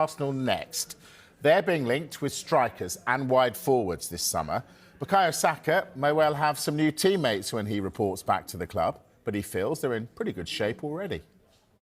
Arsenal next. They're being linked with strikers and wide forwards this summer. Bukayo Saka may well have some new teammates when he reports back to the club, but he feels they're in pretty good shape already.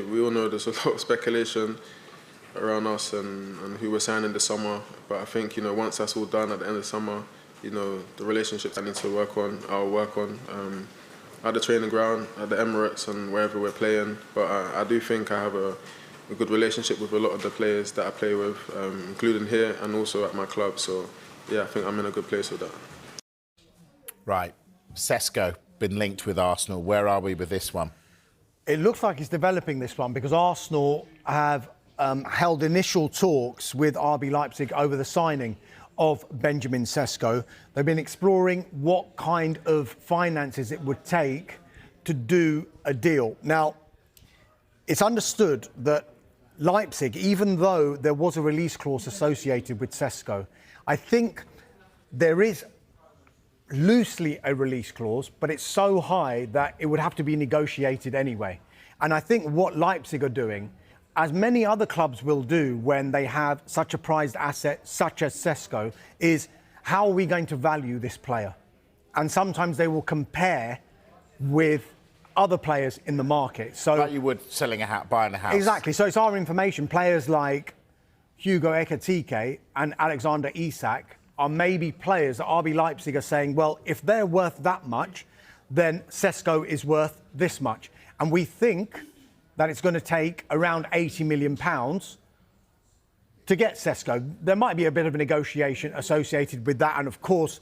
We all know there's a lot of speculation around us and who we're signing this summer, but I think, once that's all done at the end of the summer, the relationships I need to work on, I'll work on at the training ground, at the Emirates and wherever we're playing. But I do think I have a good relationship with a lot of the players that I play with, including here and also at my club. So, yeah, I think I'm in a good place with that. Right. Sesko, been linked with Arsenal. Where are we with this one? It looks like he's developing this one because Arsenal have held initial talks with RB Leipzig over the signing of Benjamin Sesko. They've been exploring what kind of finances it would take to do a deal. Now, it's understood that Leipzig, even though there was a release clause associated with Sesko, I think there is loosely a release clause, but it's so high that it would have to be negotiated anyway. And I think what Leipzig are doing, as many other clubs will do when they have such a prized asset such as Sesko, is how are we going to value this player? And sometimes they will compare with other players in the market. So, like you would selling a house, buying a house. Exactly. So it's our information. Players like Gyökeres and Alexander Isak are maybe players that RB Leipzig are saying, well, if they're worth that much, then Sesko is worth this much. And we think that it's going to take around £80 million to get Sesko. There might be a bit of a negotiation associated with that. And of course,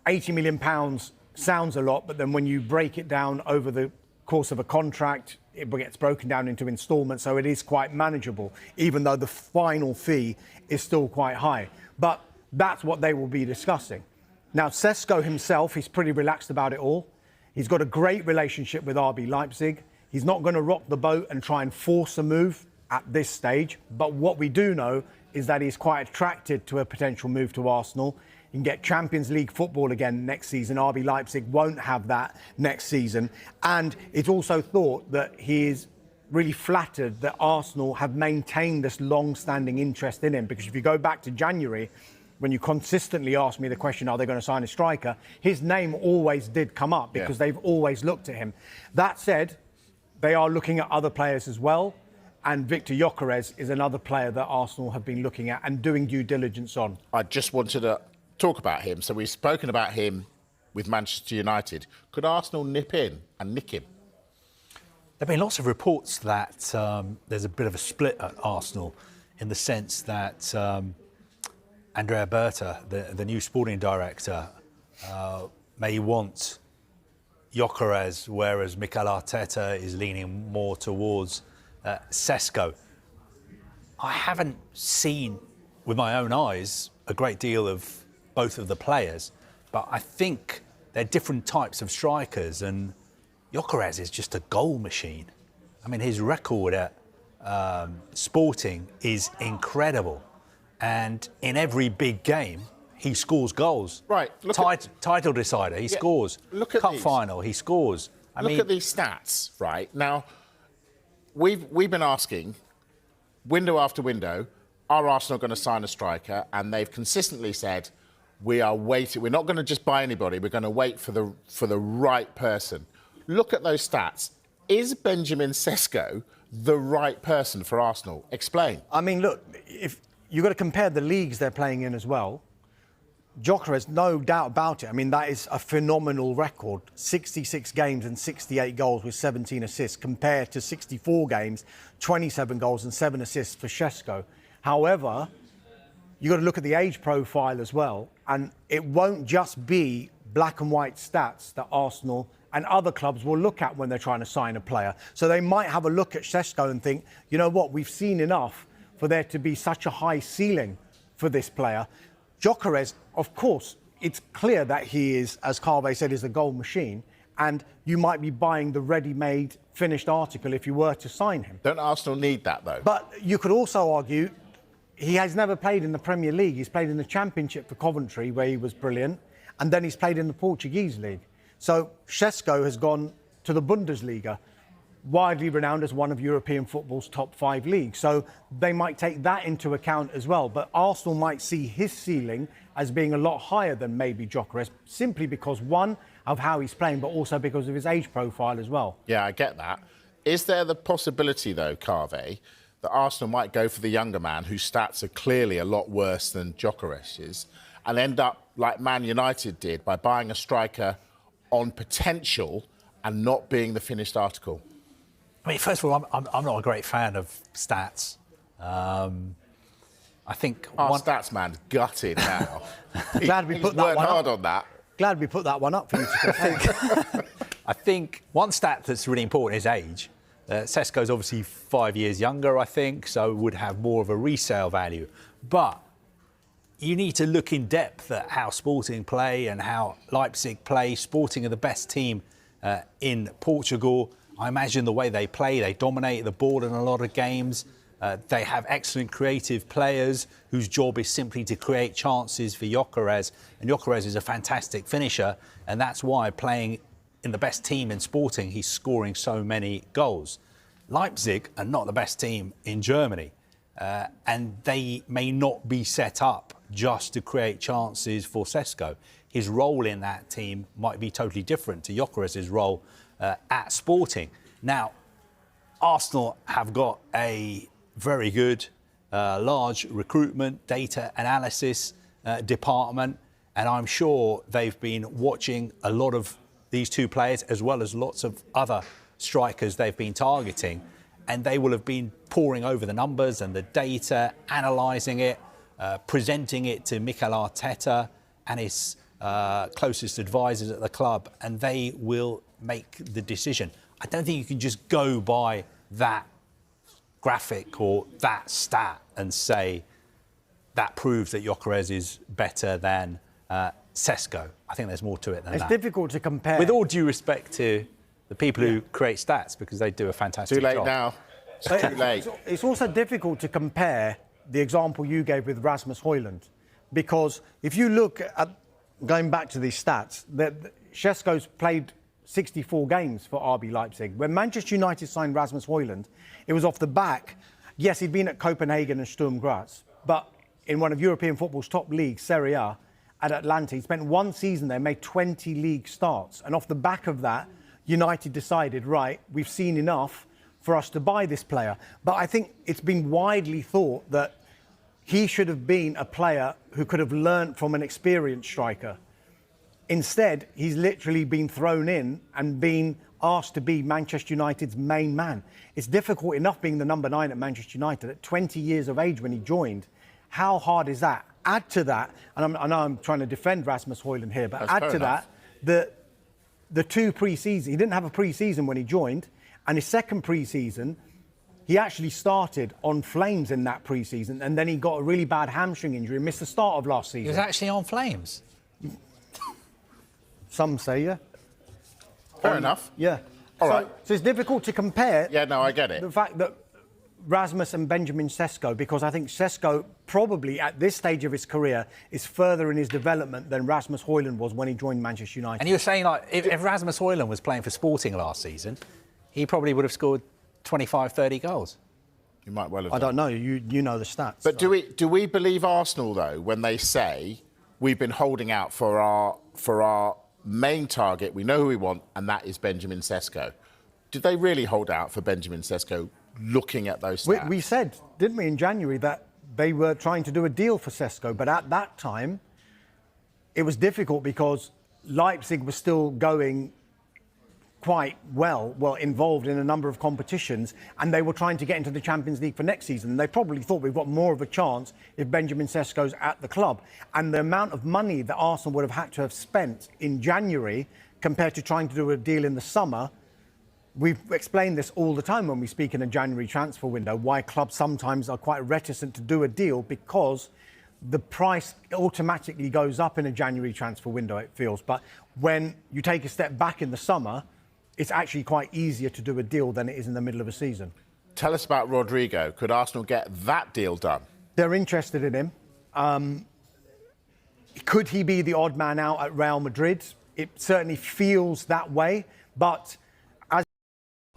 £80 million sounds a lot, but then when you break it down over the course of a contract, it gets broken down into instalments. So it is quite manageable, even though the final fee is still quite high. But that's what they will be discussing. Now, Sesko himself, he's pretty relaxed about it all. He's got a great relationship with RB Leipzig. He's not going to rock the boat and try and force a move at this stage. But what we do know is that he's quite attracted to a potential move to Arsenal. He can get Champions League football again next season. RB Leipzig won't have that next season. And it's also thought that he is really flattered that Arsenal have maintained this long-standing interest in him. Because if you go back to January, when you consistently asked me the question, are they going to sign a striker? His name always did come up because they've always looked at him. That said, they are looking at other players as well. And Victor Gyökeres is another player that Arsenal have been looking at and doing due diligence on. I just wanted to talk about him. So we've spoken about him with Manchester United. Could Arsenal nip in and nick him? There have been lots of reports that there's a bit of a split at Arsenal in the sense that Andrea Berta, the new sporting director, may want Gyökeres, whereas Mikel Arteta is leaning more towards Sesko. I haven't seen with my own eyes a great deal of both of the players, but I think they're different types of strikers, and Gyökeres is just a goal machine. I mean, his record at Sporting is incredible. And in every big game, he scores goals. Right. Title decider, he scores. Look at Cup these. final, he scores. Look at these stats, right? Now, we've been asking, window after window, are Arsenal going to sign a striker? And they've consistently said, we are waiting. We're not going to just buy anybody. We're going to wait for the right person. Look at those stats. Is Benjamin Sesko the right person for Arsenal? Explain. I mean, look, if you've got to compare the leagues they're playing in as well. Gyökeres, no doubt about it. I mean, that is a phenomenal record. 66 games and 68 goals with 17 assists compared to 64 games, 27 goals and 7 assists for Šeško. However, you've got to look at the age profile as well. And it won't just be black and white stats that Arsenal and other clubs will look at when they're trying to sign a player. So they might have a look at Šeško and think, you know what, we've seen enough for there to be such a high ceiling for this player. Gyökeres, of course, it's clear that he is, as Carve said, is a goal machine, and you might be buying the ready-made, finished article if you were to sign him. Don't Arsenal need that, though? But you could also argue he has never played in the Premier League. He's played in the Championship for Coventry, where he was brilliant, and then he's played in the Portuguese league. So Šeško has gone to the Bundesliga. widely renowned as one of European football's top 5 leagues. So they might take that into account as well. But Arsenal might see his ceiling as being a lot higher than maybe Gyökeres, simply because, one, of how he's playing, but also because of his age profile as well. Yeah, I get that. Is there the possibility, though, Carve, that Arsenal might go for the younger man whose stats are clearly a lot worse than Gyökeres's and end up like Man United did by buying a striker on potential and not being the finished article? I mean, first of all, I'm not a great fan of stats. I think our stats man's gutted now. Glad we put that worked one hard up. on that. Glad we put that one up for you to think. I think one stat that's really important is age. Sesko's obviously 5 years younger, I think, so would have more of a resale value. But you need to look in depth at how Sporting play and how Leipzig play. Sporting are the best team in Portugal. I imagine the way they play, they dominate the ball in a lot of games. They have excellent creative players whose job is simply to create chances for Gyökeres. And Gyökeres is a fantastic finisher, and that's why playing in the best team in Sporting, he's scoring so many goals. Leipzig are not the best team in Germany, and they may not be set up just to create chances for Sesko. His role in that team might be totally different to Gyökeres' role at Sporting. Now, Arsenal have got a very good, large recruitment, data analysis department, and I'm sure they've been watching a lot of these two players as well as lots of other strikers they've been targeting, and they will have been poring over the numbers and the data, analysing it, presenting it to Mikel Arteta and his closest advisors at the club, and they will make the decision. I don't think you can just go by that graphic or that stat and say that proves that Gyökeres is better than Sesko. I think there's more to it than that. It's difficult to compare. With all due respect to the people who create stats, because they do a fantastic job. Too late now. It's too late. It's also difficult to compare the example you gave with Rasmus Højlund, because if you look at, going back to these stats, Šeško's played 64 games for RB Leipzig. When Manchester United signed Rasmus Højlund, it was off the back. Yes, he'd been at Copenhagen and Sturm Graz, but in one of European football's top leagues, Serie A, at Atlanta, he spent one season there, made 20 league starts. And off the back of that, United decided, right, we've seen enough for us to buy this player. But I think it's been widely thought that he should have been a player who could have learnt from an experienced striker. Instead, he's literally been thrown in and been asked to be Manchester United's main man. It's difficult enough being the number 9 at Manchester United at 20 years of age when he joined. How hard is that? Add to that, and I know I'm trying to defend Rasmus Højlund here, but That's add fair to enough. that the 2 pre-seasons. He didn't have a pre-season when he joined, and his second pre-season, he actually started on flames in that pre-season, and then he got a really bad hamstring injury and missed the start of last season. He was actually on flames. Some say, yeah. Fair enough. Yeah. All right. So it's difficult to compare. Yeah, no, I get it. The fact that Rasmus and Benjamin Sesko, because I think Sesko probably at this stage of his career is further in his development than Rasmus Højlund was when he joined Manchester United. And you were saying, like, if Rasmus Højlund was playing for Sporting last season, he probably would have scored 25, 30 goals. You might well have I done. don't know. You know the stats. But so. do we believe Arsenal, though, when they say we've been holding out for our main target, we know who we want, and that is Benjamin Sesko? Did they really hold out for Benjamin Sesko, looking at those stats? We said, didn't we, in January, that they were trying to do a deal for Sesko, but at that time, it was difficult because Leipzig was still going quite well involved in a number of competitions, and they were trying to get into the Champions League for next season. They probably thought we've got more of a chance if Benjamin Sesko's at the club. And the amount of money that Arsenal would have had to have spent in January compared to trying to do a deal in the summer, we've explained this all the time when we speak in a January transfer window, why clubs sometimes are quite reticent to do a deal, because the price automatically goes up in a January transfer window, it feels. But when you take a step back in the summer, it's actually quite easier to do a deal than it is in the middle of a season. Tell us about Rodrigo. Could Arsenal get that deal done? They're interested in him. Could he be the odd man out at Real Madrid? It certainly feels that way, but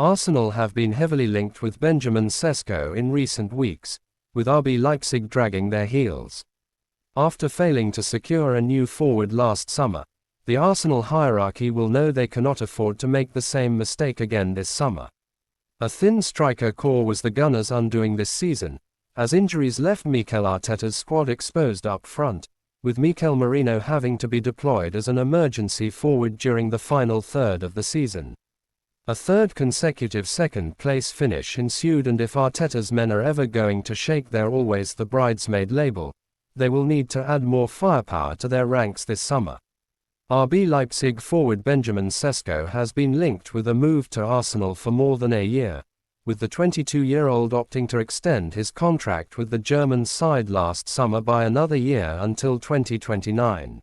Arsenal have been heavily linked with Benjamin Sesko in recent weeks, with RB Leipzig dragging their heels. After failing to secure a new forward last summer, the Arsenal hierarchy will know they cannot afford to make the same mistake again this summer. A thin striker core was the Gunners' undoing this season, as injuries left Mikel Arteta's squad exposed up front, with Mikel Merino having to be deployed as an emergency forward during the final third of the season. A third consecutive second-place finish ensued, and if Arteta's men are ever going to shake their always the bridesmaid label, they will need to add more firepower to their ranks this summer. RB Leipzig forward Benjamin Sesko has been linked with a move to Arsenal for more than a year, with the 22-year-old opting to extend his contract with the German side last summer by another year until 2029.